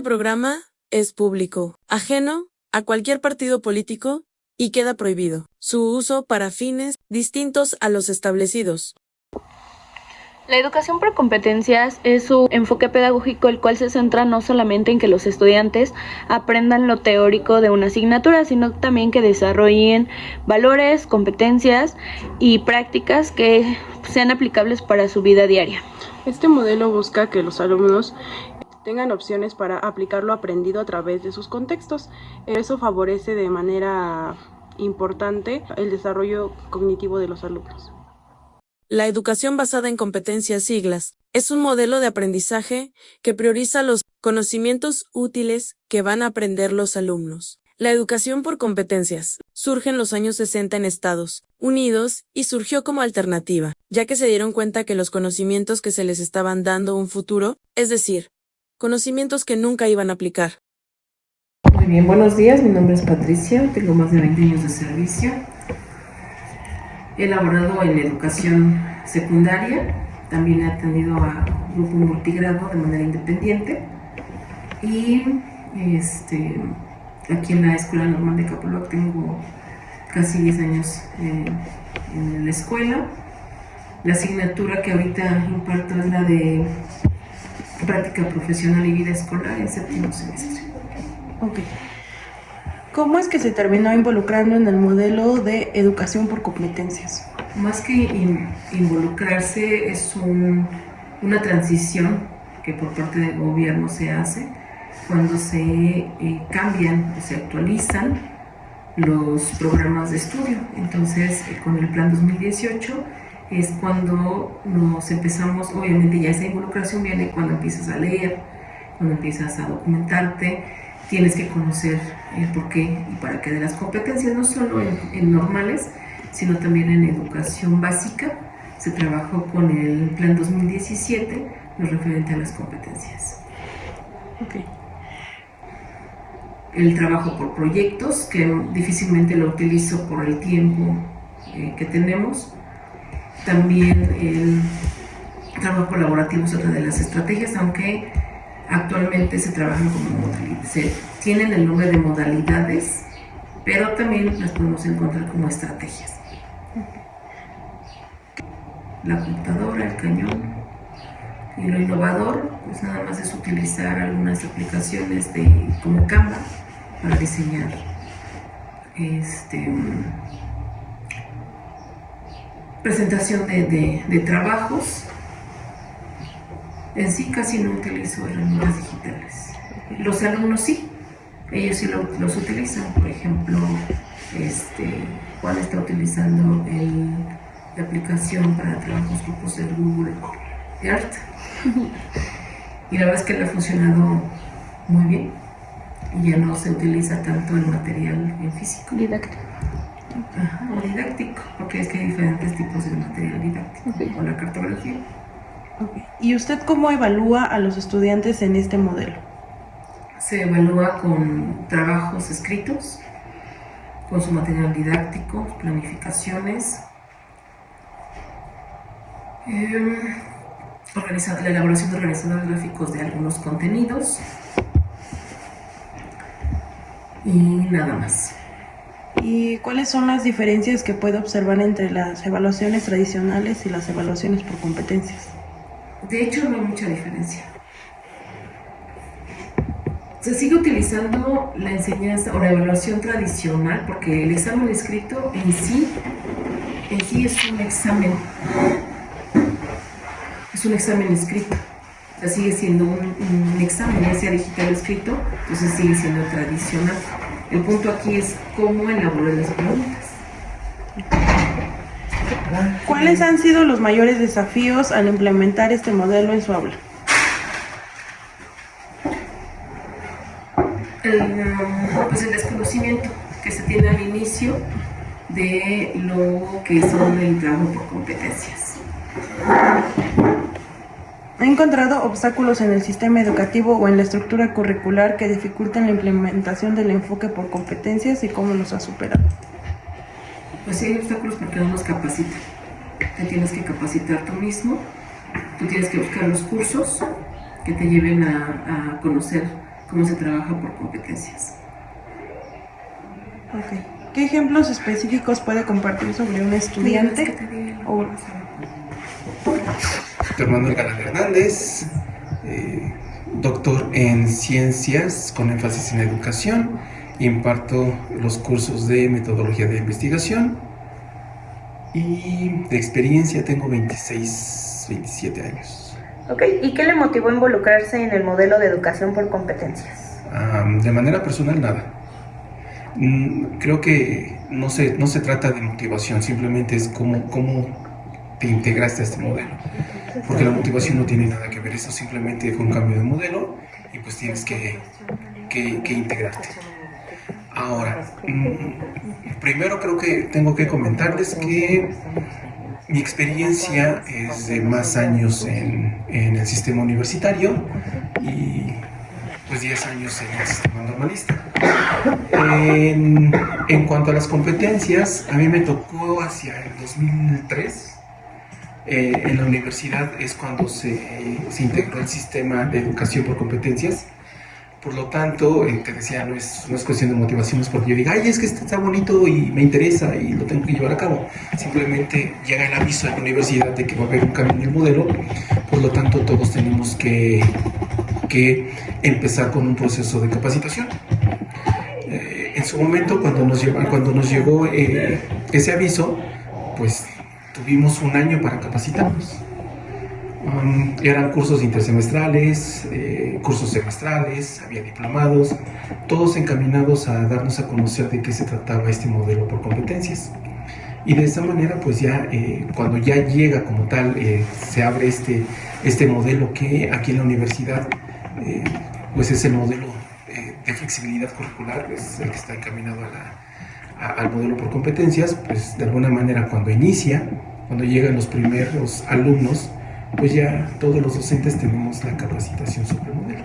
programa es público, ajeno a cualquier partido político y queda prohibido su uso para fines distintos a los establecidos. La educación por competencias es su enfoque pedagógico, el cual se centra no solamente en que los estudiantes aprendan lo teórico de una asignatura, sino también que desarrollen valores, competencias y prácticas que sean aplicables para su vida diaria. Este modelo busca que los alumnos tengan opciones para aplicar lo aprendido a través de sus contextos. Eso favorece de manera importante el desarrollo cognitivo de los alumnos. La educación basada en competencias siglas es un modelo de aprendizaje que prioriza los conocimientos útiles que van a aprender los alumnos. La educación por competencias surge en los años 60 en Estados Unidos y surgió como alternativa, ya que se dieron cuenta que los conocimientos que se les estaban dando un futuro, es decir, conocimientos que nunca iban a aplicar. Muy bien, buenos días, mi nombre es Patricia, tengo más de 20 años de servicio. He laborado en educación secundaria, también he atendido a grupo multigrado de manera independiente y aquí en la Escuela Normal de Capoluoc tengo casi 10 años en la escuela. La asignatura que ahorita imparto es la de práctica profesional y vida escolar en 7º semestre. Ok. ¿Cómo es que se terminó involucrando en el modelo de educación por competencias? Más que involucrarse, es una transición que por parte del gobierno se hace cuando se cambian o se actualizan los programas de estudio. Entonces, con el plan 2018 es cuando nos empezamos, obviamente ya esa involucración viene cuando empiezas a leer, cuando empiezas a documentarte, tienes que conocer el porqué y para qué de las competencias, no solo en normales, sino también en educación básica. Se trabajó con el plan 2017, lo referente a las competencias. Okay. El trabajo por proyectos, que difícilmente lo utilizo por el tiempo que tenemos. También el trabajo colaborativo es otra de las estrategias, aunque actualmente se trabajan como modalidades, tienen el nombre de modalidades, pero también las podemos encontrar como estrategias. La computadora, el cañón, y lo innovador, pues nada más es utilizar algunas aplicaciones como Canva para diseñar presentación de trabajos. En sí casi no utilizo herramientas digitales. Los alumnos sí, ellos sí los utilizan. Por ejemplo, Juan está utilizando la aplicación para trabajos grupos de Google Earth. Y la verdad es que le ha funcionado muy bien. Y ya no se utiliza tanto el material en físico. Didáctico. Ajá, o didáctico, porque es que hay diferentes tipos de material didáctico, o la cartografía. Okay. ¿Y usted cómo evalúa a los estudiantes en este modelo? Se evalúa con trabajos escritos, con su material didáctico, planificaciones, la elaboración de organizadores gráficos de algunos contenidos y nada más. ¿Y cuáles son las diferencias que puede observar entre las evaluaciones tradicionales y las evaluaciones por competencias? De hecho, no hay mucha diferencia. Se sigue utilizando la enseñanza o la evaluación tradicional porque el examen escrito en sí es un examen. Es un examen escrito. O sea, sigue siendo un examen, ya sea digital o escrito, entonces sigue siendo tradicional. El punto aquí es cómo elaborar las preguntas. ¿Cuáles han sido los mayores desafíos al implementar este modelo en su aula? Pues el desconocimiento que se tiene al inicio de lo que son el trabajo por competencias. ¿Ha encontrado obstáculos en el sistema educativo o en la estructura curricular que dificulten la implementación del enfoque por competencias y cómo los ha superado? Pues sí hay obstáculos porque no nos capacitan. Te tienes que capacitar tú mismo, tú tienes que buscar los cursos que te lleven a conocer cómo se trabaja por competencias. Ok. ¿Qué ejemplos específicos puede compartir sobre un estudiante? Doctor Manuel Galán Hernández, doctor en ciencias con énfasis en educación. Imparto los cursos de metodología de investigación y de experiencia tengo 26, 27 años. Ok, ¿y qué le motivó a involucrarse en el modelo de educación por competencias? De manera personal, nada. Creo que no se trata de motivación, simplemente es cómo te integraste a este modelo. Porque la motivación no tiene nada que ver, eso simplemente fue un cambio de modelo y pues tienes que integrarte. Ahora, primero creo que tengo que comentarles que mi experiencia es de más años en el sistema universitario y pues 10 años en el sistema normalista. En cuanto a las competencias, a mí me tocó hacia el 2003. En la universidad es cuando se integró el sistema de educación por competencias. Por lo tanto, te decía, no es cuestión de motivaciones porque yo diga, ay, es que este está bonito y me interesa y lo tengo que llevar a cabo. Simplemente llega el aviso de la universidad de que va a haber un cambio en el modelo, por lo tanto todos tenemos que empezar con un proceso de capacitación. En su momento, cuando nos llegó ese aviso, pues tuvimos un año para capacitarnos. Eran cursos intersemestrales, cursos semestrales, había diplomados, todos encaminados a darnos a conocer de qué se trataba este modelo por competencias. Y de esa manera, pues ya cuando ya llega como tal, se abre este modelo que aquí en la universidad, pues es el modelo de flexibilidad curricular, es el que está encaminado al modelo por competencias. Pues de alguna manera cuando llegan los primeros alumnos, pues ya todos los docentes tenemos la capacitación sobre el modelo.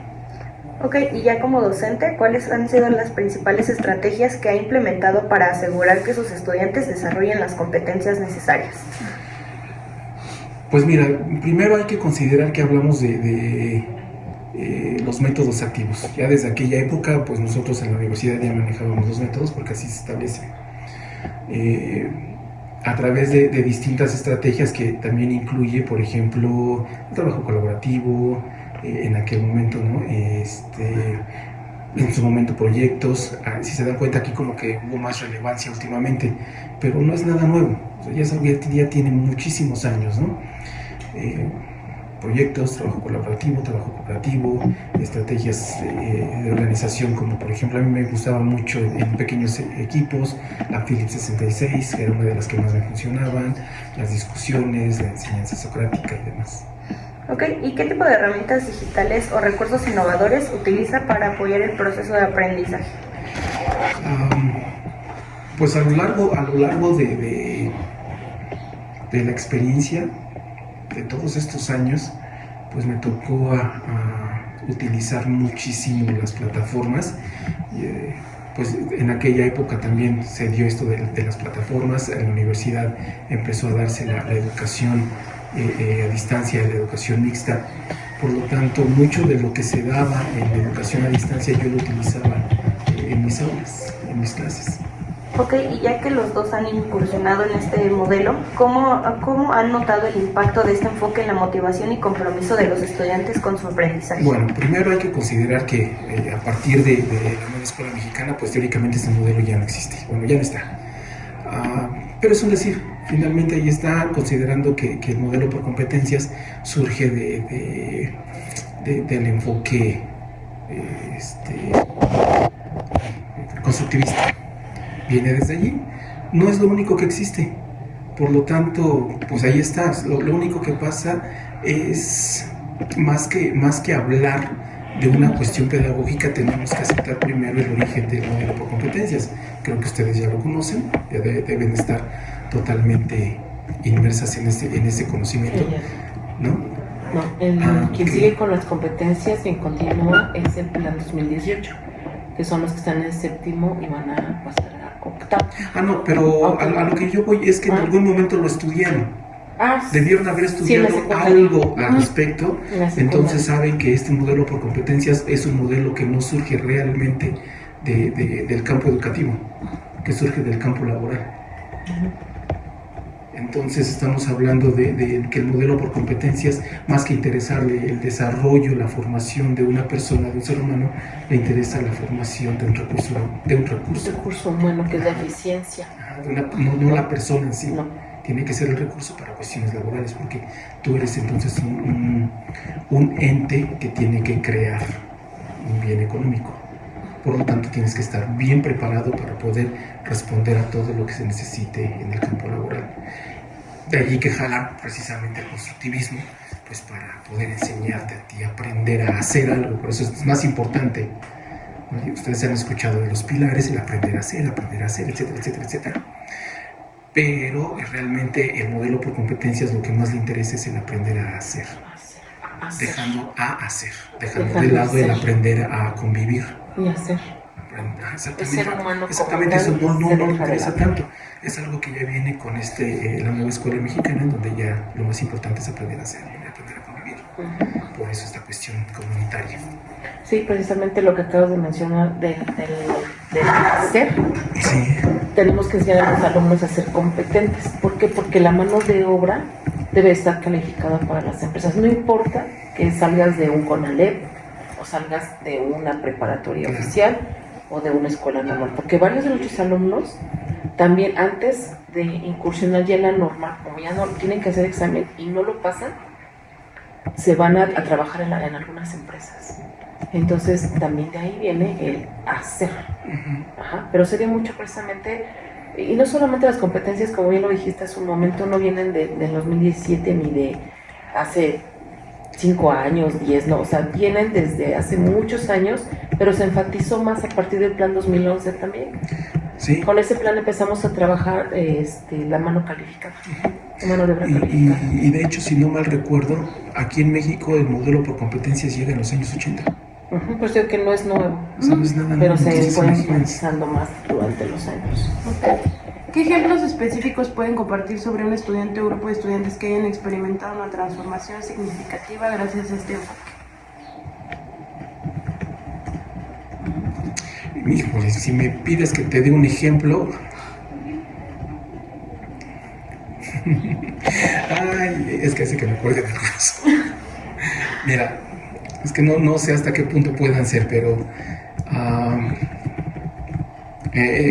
Ok, y ya como docente, ¿cuáles han sido las principales estrategias que ha implementado para asegurar que sus estudiantes desarrollen las competencias necesarias? Pues mira, primero hay que considerar que hablamos de los métodos activos. Ya desde aquella época, pues nosotros en la universidad ya manejábamos los métodos porque así se establece. A través de distintas estrategias que también incluye, por ejemplo, el trabajo colaborativo, en aquel momento, ¿no? En su momento proyectos. Si se dan cuenta, aquí como que hubo más relevancia últimamente, pero no es nada nuevo, o sea, ya tiene muchísimos años, ¿no? Proyectos, trabajo colaborativo, trabajo cooperativo, estrategias de organización, como por ejemplo a mí me gustaba mucho en pequeños equipos, la Philips 66, que era una de las que más me funcionaban, las discusiones, la enseñanza socrática y demás. Ok, ¿y qué tipo de herramientas digitales o recursos innovadores utiliza para apoyar el proceso de aprendizaje? Pues a lo largo de la experiencia de todos estos años, pues me tocó a utilizar muchísimo las plataformas. Pues en aquella época también se dio esto de las plataformas. En la universidad empezó a darse la educación a distancia, la educación mixta. Por lo tanto, mucho de lo que se daba en la educación a distancia yo lo utilizaba en mis aulas, en mis clases. Ok, y ya que los dos han incursionado en este modelo, ¿cómo han notado el impacto de este enfoque en la motivación y compromiso de los estudiantes con su aprendizaje? Bueno, primero hay que considerar que a partir de la nueva escuela mexicana, pues teóricamente este modelo ya no existe, bueno, ya no está. Pero es un decir, finalmente ahí está, considerando que el modelo por competencias surge del enfoque constructivista. Viene desde allí, no es lo único que existe, por lo tanto, pues ahí está. Lo único que pasa es, más que hablar de una cuestión pedagógica, tenemos que aceptar primero el origen del modelo por competencias. Creo que ustedes ya lo conocen, ya deben estar totalmente inmersas en ese conocimiento, ¿no? No, quien sigue con las competencias, quien continúa, es el plan 2018, que son los que están en el séptimo y van a pasar a octavo. No, pero a lo que yo voy es que en algún momento lo estudiaron. Debieron haber sí, en la estudiado secundaria. algo al respecto, En la secundaria. entonces saben que este modelo por competencias es un modelo que no surge realmente del campo educativo, que surge del campo laboral. Entonces estamos hablando de que el modelo por competencias, más que interesarle el desarrollo, la formación de una persona, de un ser humano, le interesa la formación de un recurso. Recurso humano, que es la eficiencia. No la persona en sí. No. Tiene que ser el recurso para cuestiones laborales, porque tú eres entonces un ente que tiene que crear un bien económico. Por lo tanto, tienes que estar bien preparado para poder responder a todo lo que se necesite en el campo laboral. De allí que jalan precisamente el constructivismo, pues para poder enseñarte a ti, aprender a hacer algo. Por eso es más importante. Ustedes han escuchado de los pilares, el aprender a hacer, etcétera, etcétera, etcétera. Pero realmente el modelo por competencias lo que más le interesa es el aprender a hacer. Dejando de lado el aprender a convivir. Y hacer. Exactamente, ser humano exactamente, eso como no tal, le se interesa deja de lado. tanto. Es algo que ya viene con la nueva escuela mexicana, en donde ya lo más importante es aprender a hacer, aprender a convivir. Por eso esta cuestión comunitaria. Sí, precisamente lo que acabas de mencionar del hacer. Sí. Tenemos que enseñar a los alumnos a ser competentes. ¿Por qué? Porque la mano de obra debe estar calificada para las empresas. No importa que salgas de un CONALEP o salgas de una preparatoria oficial o de una escuela normal, porque varios de nuestros alumnos también antes de incursionar ya en la norma, como ya no tienen que hacer examen y no lo pasan, se van a trabajar en algunas empresas. Entonces también de ahí viene el hacer. Ajá. Pero sería mucho precisamente, y no solamente las competencias, como bien lo dijiste hace un momento, no vienen del 2017 ni de hace 5 años, 10, no, o sea, vienen desde hace muchos años, pero se enfatizó más a partir del plan 2011 también. Sí. Con ese plan empezamos a trabajar la mano calificada, la mano de obra calificada. Y de hecho, si no mal recuerdo, aquí en México el modelo por competencias llega en los años 80. Pues digo que no es nuevo, O sea, no es nada pero nuevo, se entonces fue imagínense. enfatizando más durante los años. ¿Qué ejemplos específicos pueden compartir sobre un estudiante o grupo de estudiantes que hayan experimentado una transformación significativa gracias a este enfoque? Híjole, si me pides que te dé un ejemplo. Ay, es que hace que me acuerde de algunos. Mira, es que no sé hasta qué punto puedan ser, pero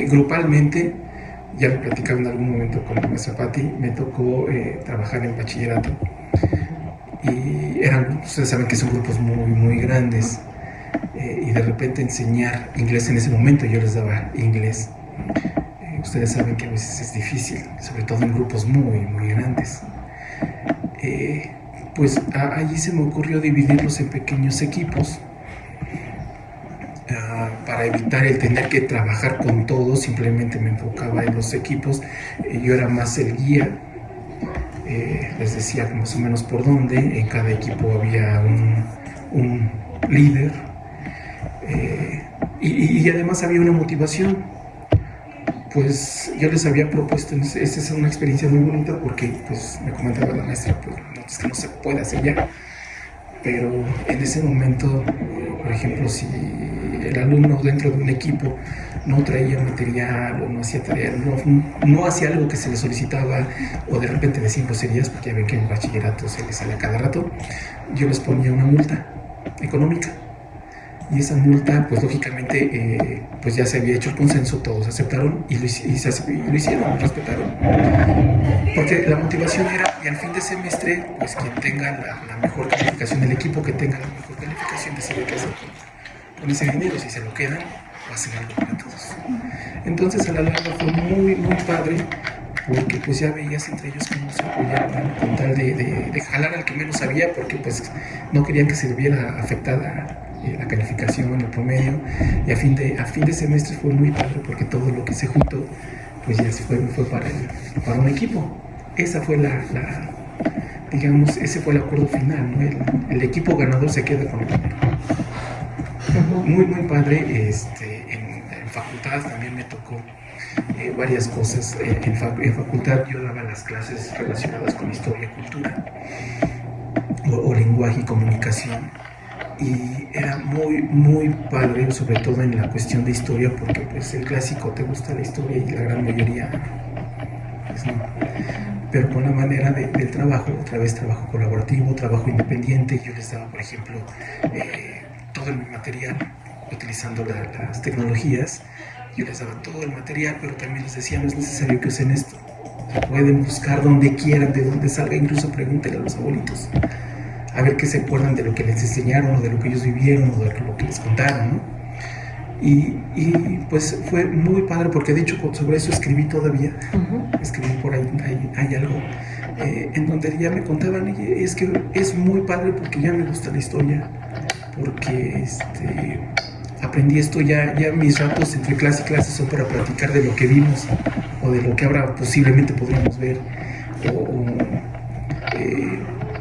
grupalmente, ya lo platicaba en algún momento con la maestra Patti, me tocó trabajar en bachillerato. Y ustedes saben que son grupos muy grandes. Y de repente enseñar inglés en ese momento, yo les daba inglés. Ustedes saben que a veces es difícil, sobre todo en grupos muy grandes. Pues allí se me ocurrió dividirlos en pequeños equipos para evitar el tener que trabajar con todos. Simplemente me enfocaba en los equipos. Yo era más el guía. Les decía más o menos por dónde. En cada equipo había un líder. Y además había una motivación. Pues yo les había propuesto, esta es una experiencia muy bonita porque pues me comentaba la maestra, pues es que no se puede hacer ya, pero en ese momento, por ejemplo, si el alumno dentro de un equipo no traía material o no hacía tarea, no hacía algo que se le solicitaba, o de repente decían groserías, porque ya ven que en bachillerato se les sale a cada rato, yo les ponía una multa económica. Y esa multa, pues lógicamente, pues ya se había hecho el consenso, todos aceptaron y lo hicieron, respetaron. Porque la motivación era, y al fin de semestre, pues quien tenga la mejor calificación del equipo, que tenga la mejor calificación, decide qué hacer con ese dinero. Si se lo quedan, o hacen algo para todos. Entonces, a la larga fue muy padre, porque pues ya veías entre ellos cómo se apoyaban, con tal de jalar al que menos sabía, porque pues no querían que se viera afectada la calificación, el promedio. Y a fin de semestre fue muy padre, porque todo lo que se juntó pues ya se fue para un equipo. Esa fue digamos, ese fue el acuerdo final, ¿no? El equipo ganador se queda con el dinero. Muy padre. En facultad también me tocó varias cosas. En facultad yo daba las clases relacionadas con historia y cultura, o lenguaje y comunicación, y era muy padre, sobre todo en la cuestión de historia, porque pues el clásico te gusta la historia y la gran mayoría pues no. Pero con la manera del trabajo, otra vez trabajo colaborativo, trabajo independiente, yo les daba, por ejemplo, todo el material, utilizando las tecnologías, yo les daba todo el material, pero también les decía, no es necesario que usen esto, o sea, pueden buscar donde quieran, de donde salga, incluso pregúntenle a los abuelitos, a ver qué se acuerdan de lo que les enseñaron, o de lo que ellos vivieron, o de lo que les contaron, ¿no? Y pues fue muy padre, porque de hecho sobre eso escribí todavía, escribí por ahí, hay algo, en donde ya me contaban, es que es muy padre porque ya me gusta la historia, porque aprendí esto, ya mis ratos entre clase y clase son para platicar de lo que vimos, o de lo que ahora posiblemente podríamos ver,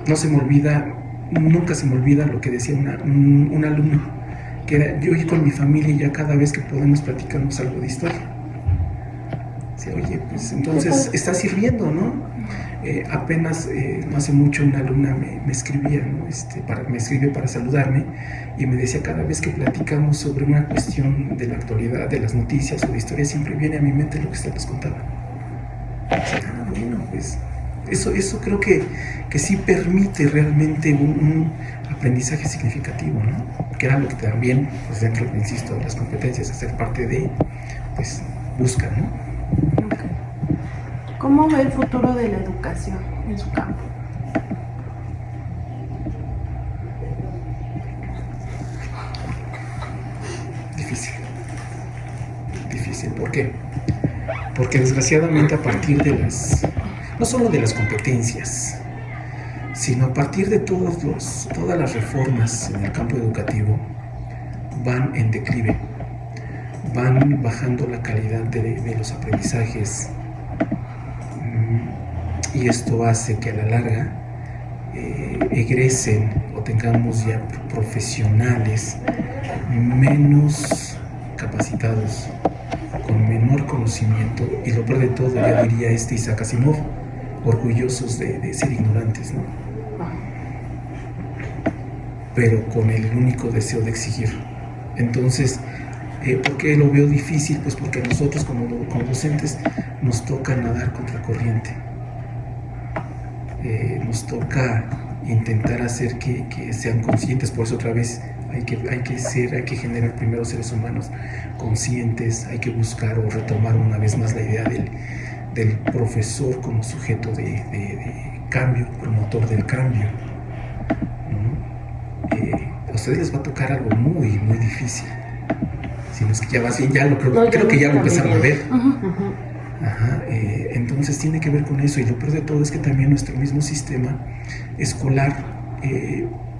no se me olvida, nunca se me olvida lo que decía un alumno, que era, yo y con mi familia ya cada vez que podemos platicamos algo de historia. Sí, oye, pues entonces está sirviendo, ¿no? Apenas no hace mucho una alumna me escribía, ¿no? Me escribió para saludarme y me decía, cada vez que platicamos sobre una cuestión de la actualidad, de las noticias o de historia, siempre viene a mi mente lo que usted nos contaba. Bueno, pues eso creo que sí permite realmente un aprendizaje significativo, ¿no? Que era lo que también, pues dentro, insisto, de las competencias, hacer parte de, pues busca, ¿no? Okay. ¿Cómo ve el futuro de la educación en su campo? Difícil, ¿por qué? Porque desgraciadamente a partir de no solo de las competencias, sino a partir de todas las reformas en el campo educativo, van en declive, van bajando la calidad de los aprendizajes, y esto hace que a la larga egresen o tengamos ya profesionales menos capacitados, con menor conocimiento, y lo peor de todo, ya diría Isaac Asimov, orgullosos de ser ignorantes, ¿no? Pero con el único deseo de exigir. Entonces, ¿por qué lo veo difícil? Pues porque a nosotros como docentes nos toca nadar contra corriente. Nos toca intentar hacer que sean conscientes. Por eso otra vez hay que generar primero seres humanos conscientes, hay que buscar o retomar una vez más la idea del profesor como sujeto de cambio, promotor del cambio, ¿no? A ustedes les va a tocar algo muy difícil, si no es que ya más bien creo que ya lo empezaron a ver. Ajá, entonces tiene que ver con eso, y lo peor de todo es que también nuestro mismo sistema escolar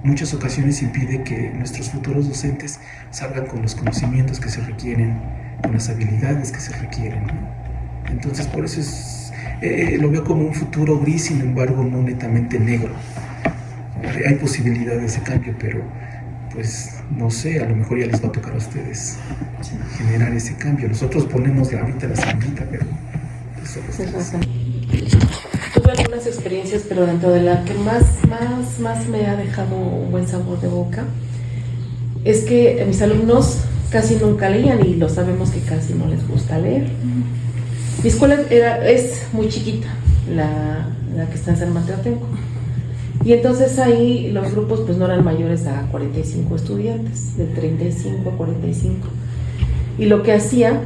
muchas ocasiones impide que nuestros futuros docentes salgan con los conocimientos que se requieren, con las habilidades que se requieren, ¿no? Entonces por eso lo veo como un futuro gris, sin embargo no netamente negro. Hay posibilidad de ese cambio, pero pues no sé, a lo mejor ya les va a tocar a ustedes generar ese cambio. Nosotros ponemos ahorita la semillita, pero eso Tuve algunas experiencias, pero dentro de la que más me ha dejado un buen sabor de boca es que mis alumnos casi nunca leían, y lo sabemos que casi no les gusta leer. Mi escuela es muy chiquita, la que está en San Mateo Atenco, y entonces ahí los grupos pues no eran mayores a 45 estudiantes, de 35 a 45, y lo que hacía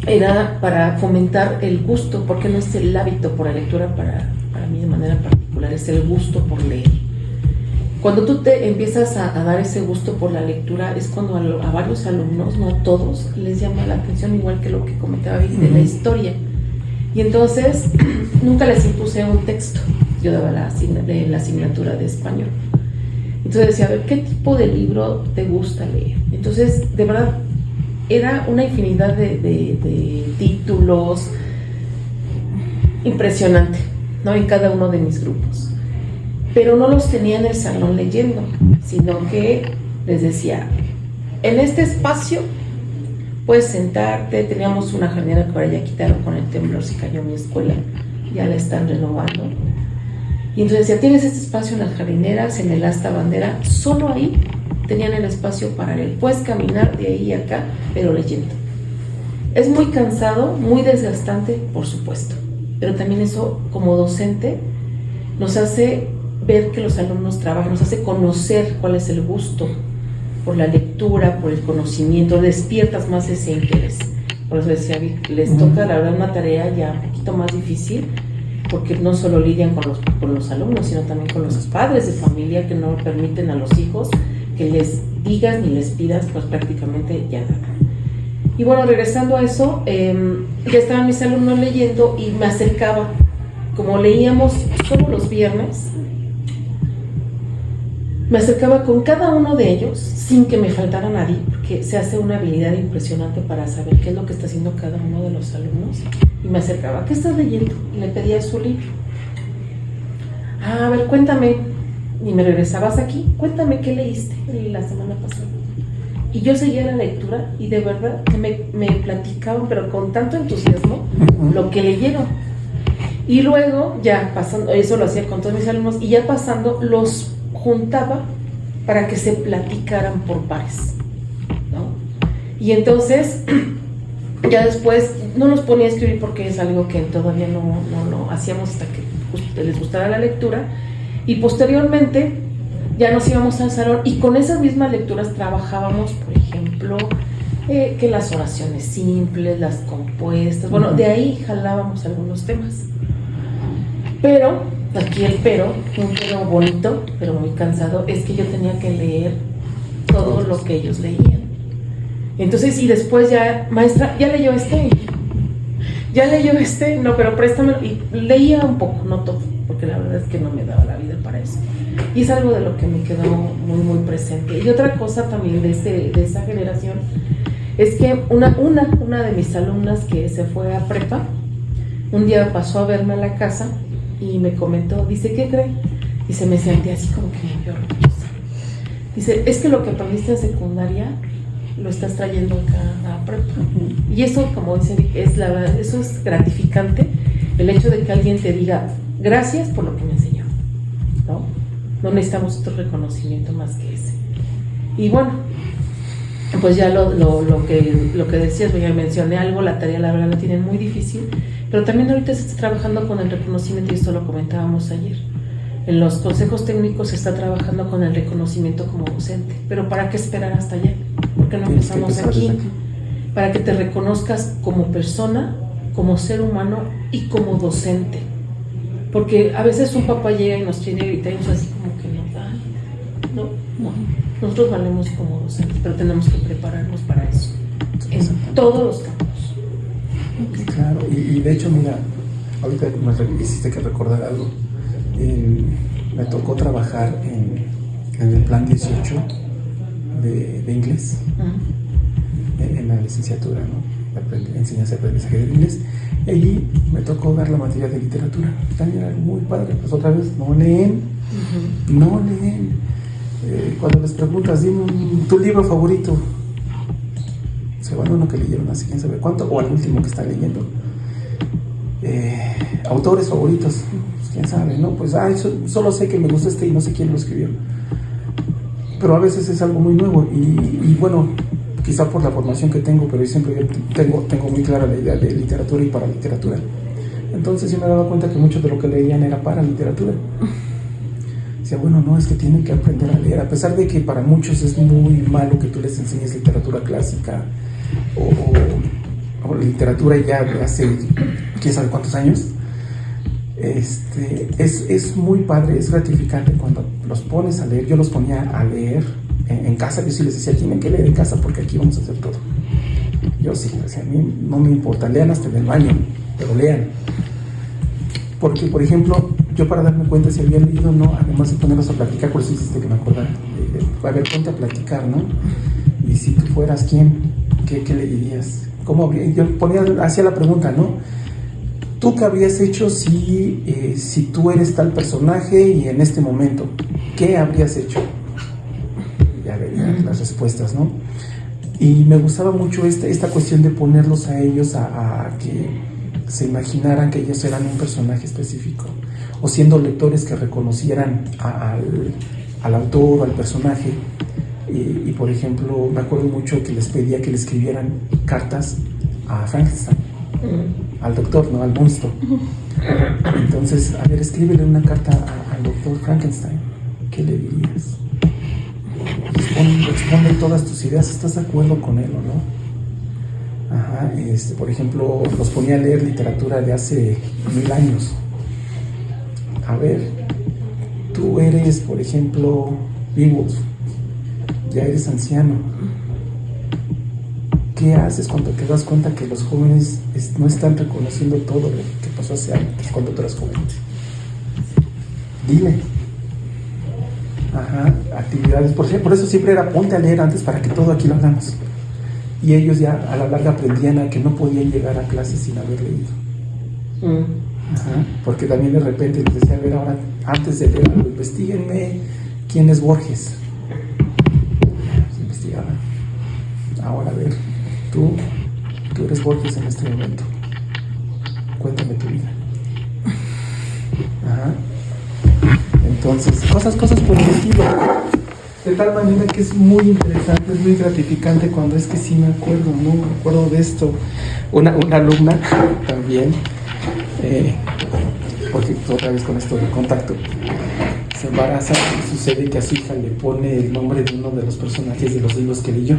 era para fomentar el gusto, porque no es el hábito por la lectura para mí de manera particular, es el gusto por leer. Cuando tú te empiezas a dar ese gusto por la lectura, es cuando a varios alumnos, no a todos, les llama la atención, igual que lo que comentaba Vicky de la historia. Y entonces nunca les impuse un texto, yo daba la asignatura de español. Entonces decía, a ver, ¿qué tipo de libro te gusta leer? Entonces, de verdad, era una infinidad de títulos impresionante, ¿no? En cada uno de mis grupos. Pero no los tenía en el salón leyendo, sino que les decía, en este espacio puedes sentarte. Teníamos una jardinera que ahora ya quitaron con el temblor, se cayó mi escuela, ya la están renovando. Y entonces decía, tienes este espacio en las jardineras, en el asta bandera, solo ahí tenían el espacio para leer. Puedes caminar de ahí a acá, pero leyendo. Es muy cansado, muy desgastante, por supuesto, pero también eso, como docente, nos hace ver que los alumnos trabajan, nos hace conocer cuál es el gusto por la lectura, por el conocimiento, despiertas más ese interés. Por eso decía, les toca la verdad una tarea ya un poquito más difícil, porque no solo lidian con los alumnos, sino también con los padres de familia que no permiten a los hijos que les digas ni les pidas, pues prácticamente ya nada. Y bueno, regresando a eso, ya estaban mis alumnos leyendo y me acercaba, como leíamos solo los viernes, me acercaba con cada uno de ellos sin que me faltara nadie, porque se hace una habilidad impresionante para saber qué es lo que está haciendo cada uno de los alumnos. Y me acercaba, ¿qué estás leyendo? Y le pedía su libro. A ver, cuéntame. Y me regresabas aquí, cuéntame qué leíste la semana pasada. Y yo seguía la lectura y de verdad que me platicaban, pero con tanto entusiasmo, lo que leyeron. Y luego, ya pasando, eso lo hacía con todos mis alumnos, y ya pasando, los juntaba para que se platicaran por pares, ¿no? Y entonces, ya después, no los ponía a escribir porque es algo que todavía no hacíamos hasta que les gustara la lectura, y posteriormente ya nos íbamos al salón y con esas mismas lecturas trabajábamos, por ejemplo, que las oraciones simples, las compuestas, bueno, de ahí jalábamos algunos temas. Pero, aquí el pero, un pero bonito, pero muy cansado, es que yo tenía que leer todo lo que ellos leían. Entonces, y después ya, maestra, ¿ya leyó este? ¿Ya leyó este? No, pero préstamelo. Y leía un poco, no todo, porque la verdad es que no me daba la vida para eso. Y es algo de lo que me quedó muy, muy presente. Y otra cosa también de esa generación es que una de mis alumnas que se fue a prepa, un día pasó a verme a la casa y me comentó, dice, ¿qué cree? Y se me sentí así como que muy orgullosa. Dice, es que lo que aprendiste en secundaria lo estás trayendo acá a prepa. Y eso, como dicen, es la verdad, eso es gratificante, el hecho de que alguien te diga, gracias por lo que me enseñó, ¿no? No necesitamos otro reconocimiento más que ese. Y bueno, pues ya lo que decías, ya mencioné algo, la tarea la verdad la tienen muy difícil, pero también ahorita se está trabajando con el reconocimiento, y esto lo comentábamos ayer. En los consejos técnicos se está trabajando con el reconocimiento como docente, pero ¿para qué esperar hasta allá? ¿Por qué no empezamos aquí? Para que te reconozcas como persona, como ser humano y como docente. Porque a veces un papá llega y nos tiene gritando así como que no. Nosotros valemos como docentes, pero tenemos que prepararnos para eso, en todos los campos. Claro, y de hecho, mira, ahorita me hiciste que recordar algo. Me tocó trabajar en el plan 18 de inglés, en la licenciatura, ¿no? Enseñanza y aprendizaje de inglés. Y allí me tocó dar la materia de literatura. También era muy padre, pues otra vez no leen. Cuando les preguntas, dime tu libro favorito, se van uno que leyeron hace quién sabe cuánto, o al último que está leyendo. Autores favoritos, pues quién sabe, ¿no? Pues solo sé que me gusta y no sé quién lo escribió. Pero a veces es algo muy nuevo y bueno, quizá por la formación que tengo, pero yo siempre tengo muy clara la idea de literatura y para literatura. Entonces yo me daba cuenta que mucho de lo que leían era para literatura. Decía, bueno, no, es que tienen que aprender a leer, a pesar de que para muchos es muy malo que tú les enseñes literatura clásica o literatura ya de hace quién sabe cuántos años. Es muy padre, es gratificante cuando los pones a leer. Yo los ponía a leer en casa. Yo sí les decía, tienen que leer en casa porque aquí vamos a hacer todo. Yo sí, o sea, a mí no me importa, lean hasta en el baño, pero lean. Porque, por ejemplo, yo para darme cuenta si había leído o no, además de ponerlos a platicar, por eso hiciste que me acordara, a ver, ponte a platicar, ¿no? Y si tú fueras, ¿quién? ¿Qué le dirías? ¿Cómo habría? Yo hacía la pregunta, ¿no? ¿Tú qué habrías hecho si tú eres tal personaje y en este momento? ¿Qué habrías hecho? Ya verían las respuestas, ¿no? Y me gustaba mucho esta cuestión de ponerlos a ellos a que se imaginaran que ellos eran un personaje específico, o siendo lectores que reconocieran al autor o al personaje. Y por ejemplo, me acuerdo mucho que les pedía que le escribieran cartas a Frankenstein, al doctor, ¿no? Al monstruo. Entonces, a ver, escríbele una carta al doctor Frankenstein. ¿Qué le dirías? Expone todas tus ideas. ¿Estás de acuerdo con él o no? Ajá, por ejemplo, los ponía a leer literatura de hace 1000 años. A ver, tú eres, por ejemplo, Beowulf. Ya eres anciano. ¿Qué haces cuando te das cuenta que los jóvenes no están reconociendo todo lo que pasó hace años cuando tú eras joven? Dile. Ajá, actividades. Por eso siempre era ponte a leer antes para que todo aquí lo hagamos. Y ellos ya a la larga aprendían a que no podían llegar a clases sin haber leído. Ajá, porque también de repente les decía, a ver, ahora antes de leer algo, investiguenme quién es Borges. Investigaban. Ahora a ver, tú eres Borges en este momento. Cuéntame tu vida. Ajá. Entonces, cosas por el estilo. De tal manera que es muy interesante, es muy gratificante cuando es que sí me acuerdo, ¿no? Me acuerdo de esto. Una alumna también, porque otra vez con esto de contacto, se embaraza y sucede que a su hija le pone el nombre de uno de los personajes de los libros que leyó.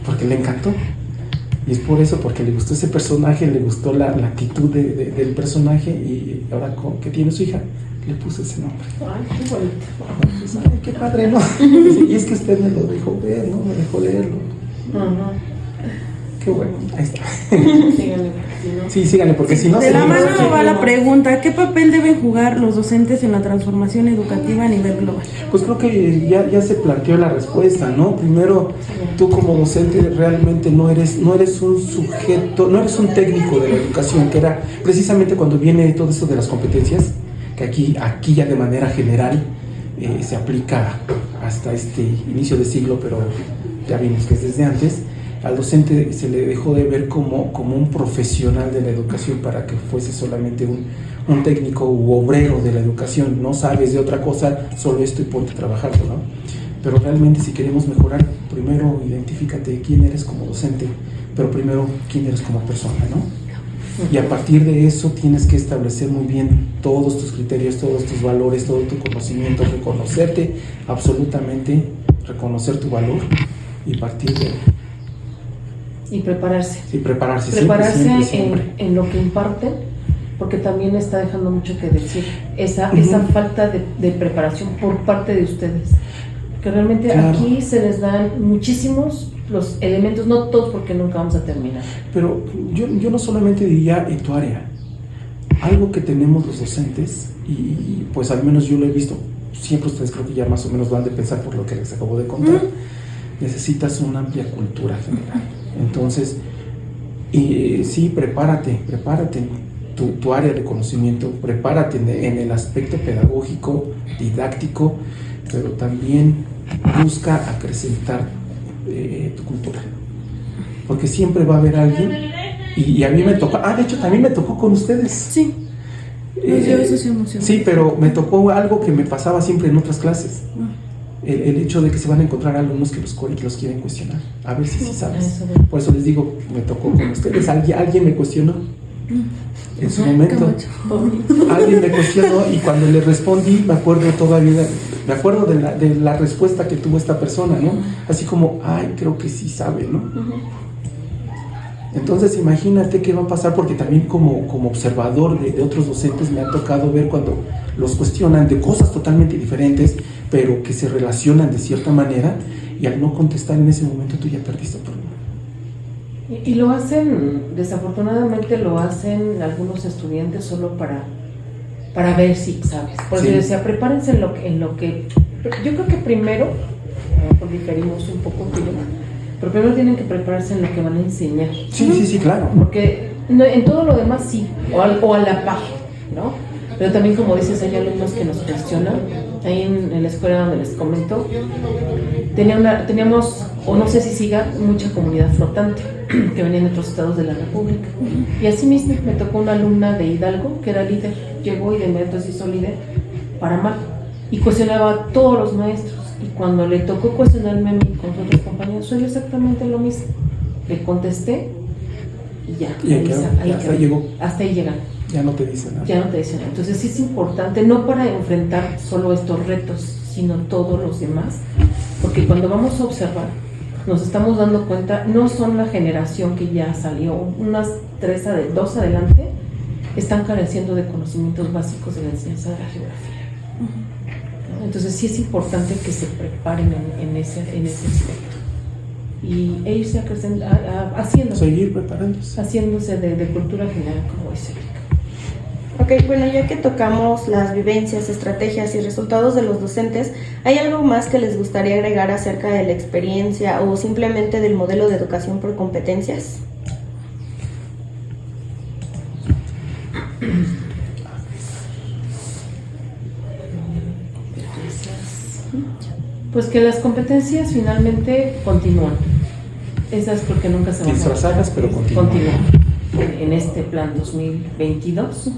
Porque le encantó. Y es por eso, porque le gustó ese personaje, le gustó la actitud del personaje, y ahora que tiene su hija, le puso ese nombre. Ay, qué bonito. Pues, ay, qué padre, ¿no? Y es que usted me lo dejó ver, ¿no? Me dejó leerlo. Qué bueno, ahí está. Síganle, Sí, síganle, porque si no... De la seguimos mano aquí. va la pregunta, ¿qué papel deben jugar los docentes en la transformación educativa a nivel global? Pues creo que ya se planteó la respuesta, ¿no? Primero, tú como docente realmente no eres un sujeto, no eres un técnico de la educación, que era precisamente cuando viene todo eso de las competencias, que aquí ya de manera general se aplica hasta este inicio de siglo, pero ya vimos que es desde antes. Al docente se le dejó de ver como un profesional de la educación, para que fuese solamente un técnico u obrero de la educación. No sabes de otra cosa, solo esto y ponte a trabajarlo, ¿no? Pero realmente, si queremos mejorar, primero identifícate quién eres como docente, pero primero quién eres como persona, ¿no? Y a partir de eso tienes que establecer muy bien todos tus criterios, todos tus valores, todo tu conocimiento, reconocerte absolutamente, reconocer tu valor y partir de... Y prepararse. Sí, prepararse Siempre. siempre. En lo que imparten, porque también está dejando mucho que decir esa falta de preparación por parte de ustedes. Que realmente aquí se les dan muchísimos los elementos, no todos, porque nunca vamos a terminar. Pero yo no solamente diría en tu área, algo que tenemos los docentes, y pues al menos yo lo he visto, siempre ustedes creo que ya más o menos lo han de pensar por lo que les acabo de contar, necesitas una amplia cultura general. Entonces, sí, prepárate tu área de conocimiento, prepárate en el aspecto pedagógico, didáctico, pero también busca acrecentar tu cultura, porque siempre va a haber alguien, y a mí me tocó, de hecho también me tocó con ustedes. Sí, eso sí emociona. Sí, pero me tocó algo que me pasaba siempre en otras clases. El hecho de que se van a encontrar alumnos que los quieren cuestionar, a ver si sí sabes. Por eso les digo, me tocó con ustedes. Alguien me cuestionó en su momento. Alguien me cuestionó, y cuando le respondí, me acuerdo de la respuesta que tuvo esta persona, ¿no? Así como, creo que sí sabe, ¿no? Entonces imagínate qué va a pasar, porque también como observador de otros docentes me ha tocado ver cuando los cuestionan de cosas totalmente diferentes, pero que se relacionan de cierta manera, y al no contestar en ese momento tú ya perdiste el problema. Y lo hacen, desafortunadamente lo hacen algunos estudiantes solo para ver si sabes. Por eso decía, prepárense en lo que yo creo que primero, diferimos un poco, pero primero tienen que prepararse en lo que van a enseñar. Sí, claro. Porque en todo lo demás sí, o a la par, ¿no? Pero también, como dices, hay alumnos que nos cuestionan. Ahí en la escuela donde les comento, teníamos, o no sé si siga, mucha comunidad flotante que venía de otros estados de la República. Y así mismo me tocó una alumna de Hidalgo que era líder, llegó y de inmediato se hizo líder para mal y cuestionaba a todos los maestros. Y cuando le tocó cuestionarme a mí con otros compañeros, soy exactamente lo mismo. Le contesté y ya. Hasta llegó. Hasta ahí llegan. Ya no te dicen nada. Ya no te dicen nada. Entonces sí es importante, no para enfrentar solo estos retos, sino todos los demás, porque cuando vamos a observar, nos estamos dando cuenta, no son la generación que ya salió, unas 2 adelante, están careciendo de conocimientos básicos de la enseñanza de la geografía. Entonces sí es importante que se preparen en ese aspecto. Y irse haciendo. Seguir preparándose. Haciéndose de cultura general, como dice Erika. Ok, bueno, ya que tocamos las vivencias, estrategias y resultados de los docentes, ¿hay algo más que les gustaría agregar acerca de la experiencia o simplemente del modelo de educación por competencias? Pues que las competencias finalmente continúan. Esas porque nunca se van a disfrazadas, pero continúan. En este plan 2022.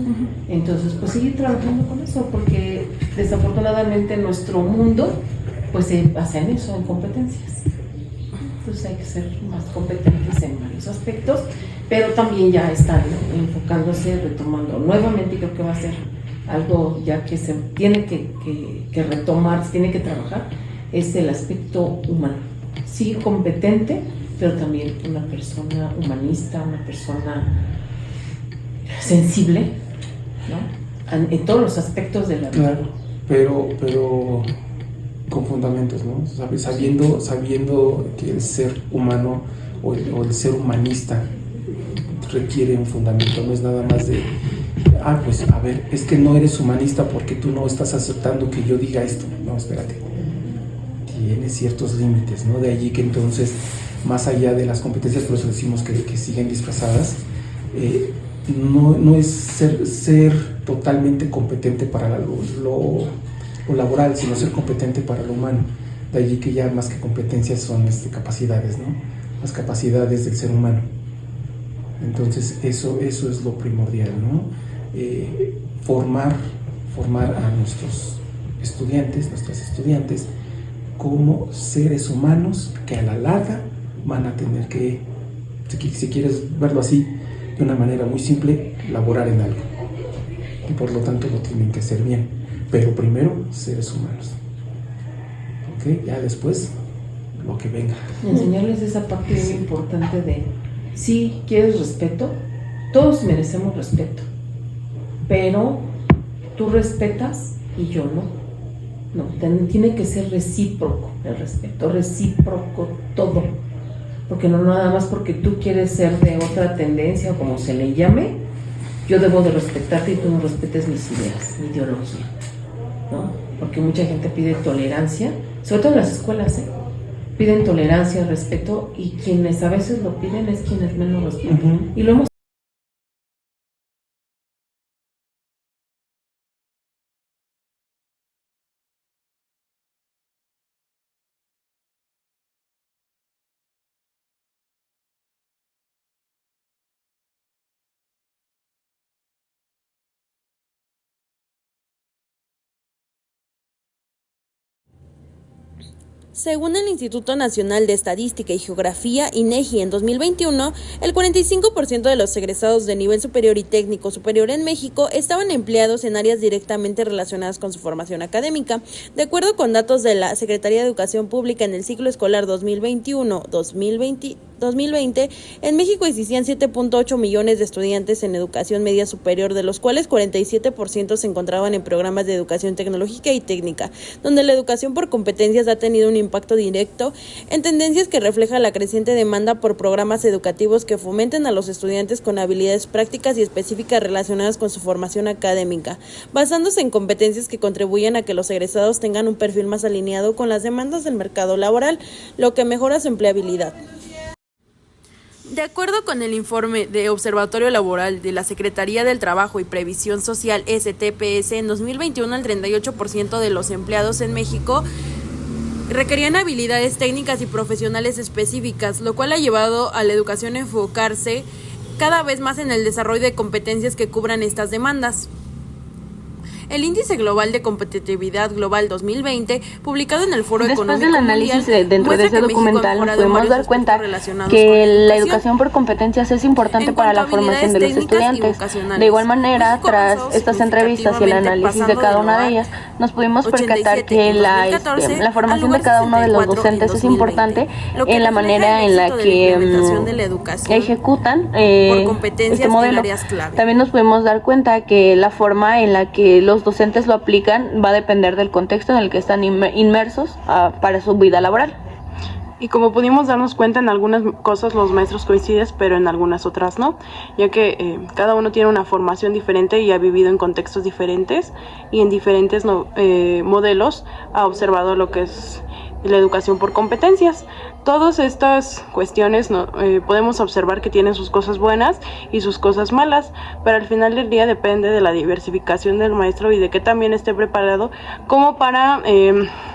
Entonces, pues seguir trabajando con eso, porque desafortunadamente nuestro mundo pues se basa en eso, en competencias. Entonces hay que ser más competentes en varios aspectos, pero también ya están enfocándose, retomando nuevamente, y creo que va a ser algo ya que se tiene que retomar, se tiene que trabajar, es el aspecto humano. Sí, competente, pero también una persona humanista, una persona sensible, ¿no? En todos los aspectos de la vida. Claro, pero con fundamentos, ¿no? Sabiendo que el ser humano o el ser humanista requiere un fundamento, no es nada más de, pues a ver, es que no eres humanista porque tú no estás aceptando que yo diga esto. No, espérate, tiene ciertos límites, ¿no? De allí que entonces, más allá de las competencias, por eso decimos que siguen disfrazadas, no es ser totalmente competente para lo laboral, sino ser competente para lo humano. De allí que ya más que competencias son capacidades, ¿no? Las capacidades del ser humano. Entonces eso es lo primordial, ¿no? Formar a nuestros estudiantes, nuestras estudiantes, como seres humanos que a la larga van a tener que, si quieres verlo así, de una manera muy simple, laborar en algo. Y por lo tanto lo tienen que hacer bien. Pero primero, seres humanos. ¿Ok? Ya después, lo que venga. Enseñarles esa parte muy importante de, sí, quieres respeto, todos merecemos respeto, pero tú respetas y yo no. No, tiene que ser recíproco el respeto, recíproco todo. Porque no nada más porque tú quieres ser de otra tendencia o como se le llame, yo debo de respetarte y tú no respetes mis ideas, mi ideología, ¿no? Porque mucha gente pide tolerancia, sobre todo en las escuelas, piden tolerancia, respeto, y quienes a veces lo piden es quienes menos respetan. Y lo hemos Según el Instituto Nacional de Estadística y Geografía, INEGI, en 2021, el 45% de los egresados de nivel superior y técnico superior en México estaban empleados en áreas directamente relacionadas con su formación académica. De acuerdo con datos de la Secretaría de Educación Pública, en el ciclo escolar 2021-2020, en México existían 7.8 millones de estudiantes en educación media superior, de los cuales 47% se encontraban en programas de educación tecnológica y técnica, donde la educación por competencias ha tenido un impacto directo en tendencias que refleja la creciente demanda por programas educativos que fomenten a los estudiantes con habilidades prácticas y específicas relacionadas con su formación académica, basándose en competencias que contribuyen a que los egresados tengan un perfil más alineado con las demandas del mercado laboral, lo que mejora su empleabilidad. De acuerdo con el informe de Observatorio Laboral de la Secretaría del Trabajo y Previsión Social STPS, en 2021 el 38% de los empleados en México requerían habilidades técnicas y profesionales específicas, lo cual ha llevado a la educación a enfocarse cada vez más en el desarrollo de competencias que cubran estas demandas. El Índice Global de Competitividad Global 2020, publicado en el Foro Después Económico del análisis Mundial, dentro de ese documental nos podemos dar cuenta que la educación por competencias es importante para la formación de los estudiantes. De igual manera, tras estas entrevistas y el análisis de cada una de ellas, nos pudimos percatar que la formación de cada uno de los docentes es importante en la manera en la que ejecutan este modelo. También nos pudimos dar cuenta que la forma en la que los docentes lo aplican va a depender del contexto en el que están inmersos para su vida laboral. Y como pudimos darnos cuenta, en algunas cosas los maestros coinciden, pero en algunas otras no, ya que cada uno tiene una formación diferente y ha vivido en contextos diferentes y en diferentes modelos ha observado lo que es la educación por competencias. Todas estas cuestiones podemos observar que tienen sus cosas buenas y sus cosas malas, pero al final del día depende de la diversificación del maestro y de que también esté preparado como para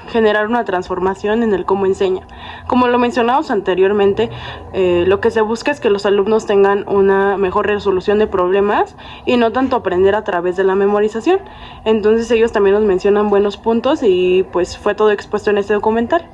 generar una transformación en el cómo enseña. Como lo mencionamos anteriormente, lo que se busca es que los alumnos tengan una mejor resolución de problemas y no tanto aprender a través de la memorización. Entonces ellos también nos mencionan buenos puntos y pues fue todo expuesto en este documental.